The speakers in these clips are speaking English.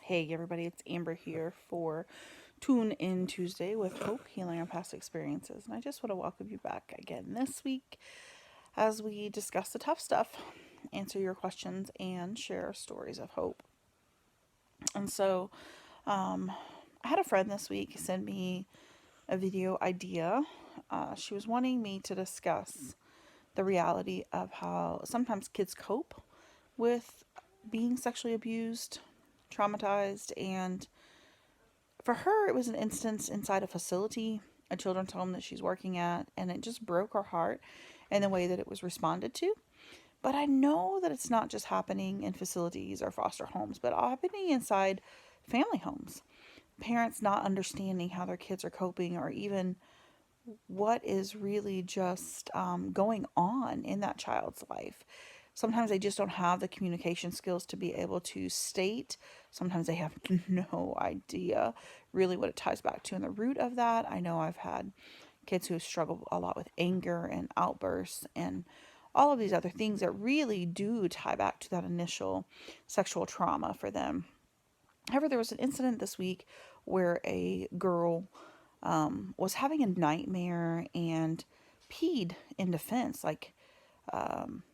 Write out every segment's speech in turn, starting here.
Hey everybody, it's Amber here for Tune In Tuesday with Hope Healing Our Past Experiences. And I just want to welcome you back again this week as we discuss the tough stuff, answer your questions, and share stories of hope. And so, I had a friend this week send me a video idea. She was wanting me to discuss the reality of how sometimes kids cope with being sexually abused, traumatized, and for her, it was an instance inside a facility, a children's home that she's working at, and it just broke her heart in the way that it was responded to. But I know that it's not just happening in facilities or foster homes, but happening inside family homes. Parents not understanding how their kids are coping or even what is really just going on in that child's life. Sometimes they just don't have the communication skills to be able to state. Sometimes they have no idea really what it ties back to. And the root of that, I know I've had kids who struggle a lot with anger and outbursts and all of these other things that really do tie back to that initial sexual trauma for them. However, there was an incident this week where a girl was having a nightmare and peed in defense, like um,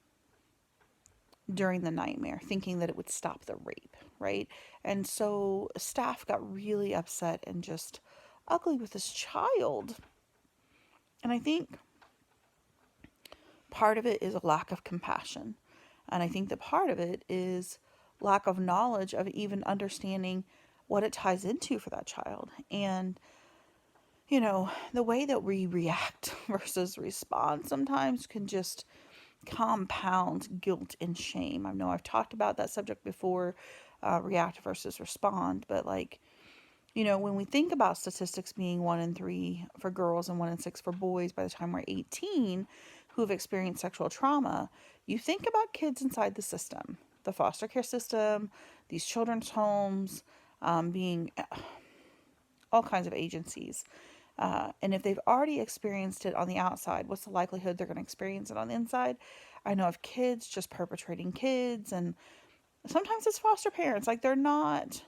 during the nightmare, thinking that it would stop the rape, right? And so staff got really upset and just ugly with this child. And I think part of it is a lack of compassion. And I think that part of it is lack of knowledge of even understanding what it ties into for that child. And the way that we react versus respond sometimes can just compound guilt and shame. I know I've talked about that subject before, react versus respond, but when we think about statistics being 1 in 3 for girls and 1 in 6 for boys by the time we're 18 who have experienced sexual trauma, you think about kids inside the system, the foster care system, these children's homes, being all kinds of agencies. And if they've already experienced it on the outside, what's the likelihood they're going to experience it on the inside? I know of kids just perpetrating kids, and sometimes it's foster parents. Like they're not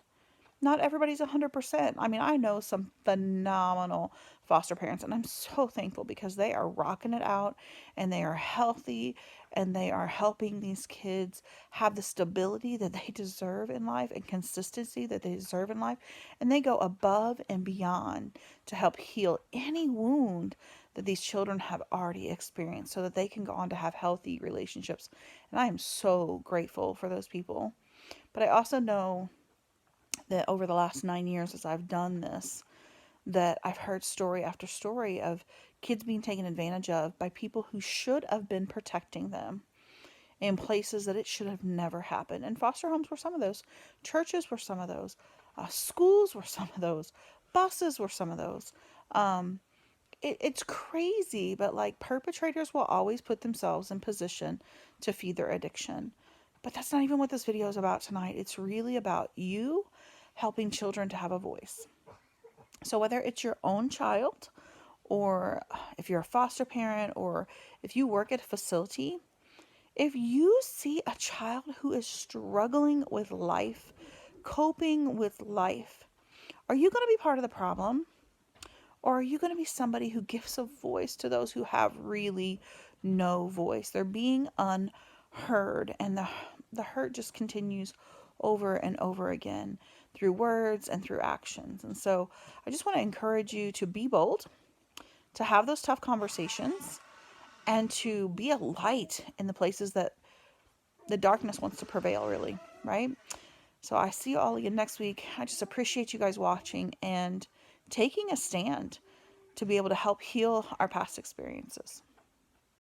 everybody's 100%. I mean, I know some phenomenal foster parents, and I'm so thankful because they are rocking it out and they are healthy and they are helping these kids have the stability that they deserve in life and consistency that they deserve in life. And they go above and beyond to help heal any wound that these children have already experienced so that they can go on to have healthy relationships. And I am so grateful for those people. But I also know that over the last 9 years as I've done this, that I've heard story after story of kids being taken advantage of by people who should have been protecting them in places that it should have never happened. And foster homes were some of those. Churches were some of those. Schools were some of those. Buses were some of those. It's crazy, but like perpetrators will always put themselves in position to feed their addiction. But that's not even what this video is about tonight. It's really about you helping children to have a voice. So whether it's your own child, or if you're a foster parent, or if you work at a facility, if you see a child who is struggling with life, coping with life, are you going to be part of the problem? Or are you going to be somebody who gives a voice to those who have really no voice? They're being unheard, and the hurt just continues over and over again through words and through actions. And so I just want to encourage you to be bold, to have those tough conversations, and to be a light in the places that the darkness wants to prevail, really, right? So I see you all again next week. I just appreciate you guys watching and taking a stand to be able to help heal our past experiences.